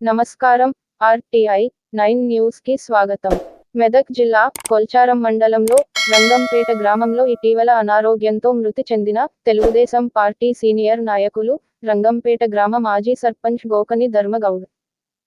నమస్కారం. RTI 9 news కి స్వాగతం. మెదక్ జిల్లా కొల్చారం మండలంలో రంగంపేట గ్రామంలో ఇటీవల అనారోగ్యంతో మృతి చెందిన తెలుగుదేశం పార్టీ సీనియర్ నాయకులు రంగంపేట గ్రామ మాజీ సర్పంచ్ గోకని ధర్మగౌడ్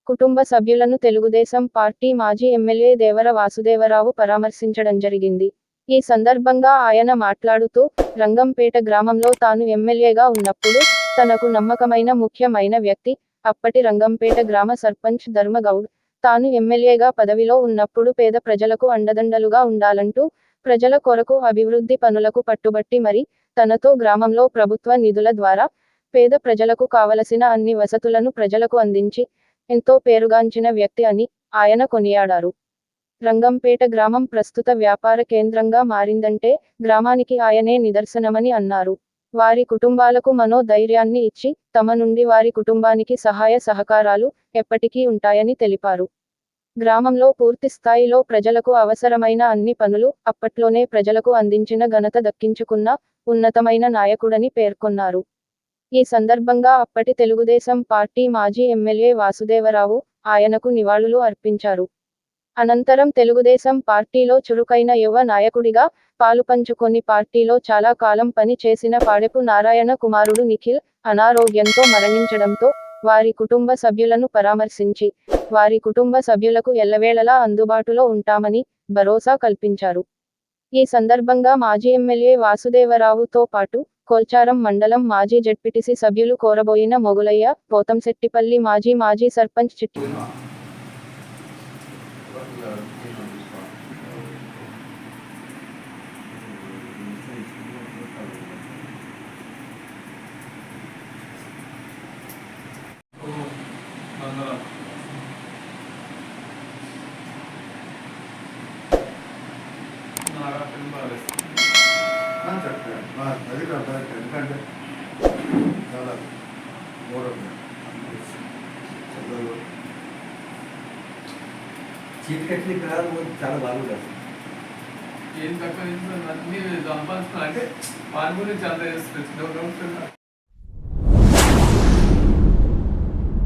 కుటుంబ సభ్యులను తెలుగుదేశం పార్టీ మాజీ ఎమ్మెల్యే దేవర వాసుదేవరావు పరామర్శించడం జరిగింది. ఈ సందర్భంగా ఆయన మాట్లాడుతూ రంగంపేట గ్రామంలో తాను ఎమ్మెల్యేగా ఉన్నప్పుడు తనకు నమ్మకమైన ముఖ్యమైన వ్యక్తి అప్పటి రంగంపేట గ్రామ సర్పంచ్ ధర్మగౌడ్ తాను ఎమ్మెల్యేగా పదవిలో ఉన్నప్పుడు పేద ప్రజలకు అండదండలుగా ఉండాలంటూ ప్రజల కొరకు అభివృద్ధి పనులకు పట్టుబట్టి మరి తనతో గ్రామంలో ప్రభుత్వ నిధుల ద్వారా పేద ప్రజలకు కావలసిన అన్ని వసతులను ప్రజలకు అందించి ఎంతో పేరుగాంచిన వ్యక్తి అని ఆయన కొనియాడారు. రంగంపేట గ్రామం ప్రస్తుత వ్యాపార కేంద్రంగా మారిందంటే గ్రామానికి ఆయనే నిదర్శనమని అన్నారు. వారి కుటుంబాలకు మనోధైర్యాన్ని ఇచ్చి తమ నుండి వారి కుటుంబానికి సహాయ సహకారాలు ఎప్పటికీ ఉంటాయని తెలిపారు. గ్రామంలో పూర్తి స్థాయిలో ప్రజలకు అవసరమైన అన్ని పనులు అప్పట్లోనే ప్రజలకు అందించిన ఘనత దక్కించుకున్న ఉన్నతమైన నాయకుడని పేర్కొన్నారు. ఈ సందర్భంగా అప్పటి తెలుగుదేశం పార్టీ మాజీ ఎమ్మెల్యే వాసుదేవరావు ఆయనకు నివాళులు అర్పించారు. అనంతరం తెలుగుదేశం పార్టీలో చురుకైన యువ నాయకుడిగా పాలుపంచుకొని పార్టీలో చాలా కాలం పని చేసిన పాడెపు నారాయణ కుమారుడు నిఖిల్ అనారోగ్యంతో మరణించడంతో వారి కుటుంబ సభ్యులను పరామర్శించి వారి కుటుంబ సభ్యులకు ఎల్లవేళలా అందుబాటులో ఉంటామని భరోసా కల్పించారు. ఈ సందర్భంగా మాజీ ఎమ్మెల్యే వాసుదేవరావుతో పాటు కొల్చారం మండలం మాజీ జెడ్పీటీసీ సభ్యులు కోరబోయిన మొగులయ్య, పోతంశెట్టిపల్లి మాజీ సర్పంచ్ చిట్టి చీట్ కట్టిన చాలా బాగుంటుంది. ఏం తక్కువ అన్ని సంపాదించుకున్నా అంటే వారి గురించి అంత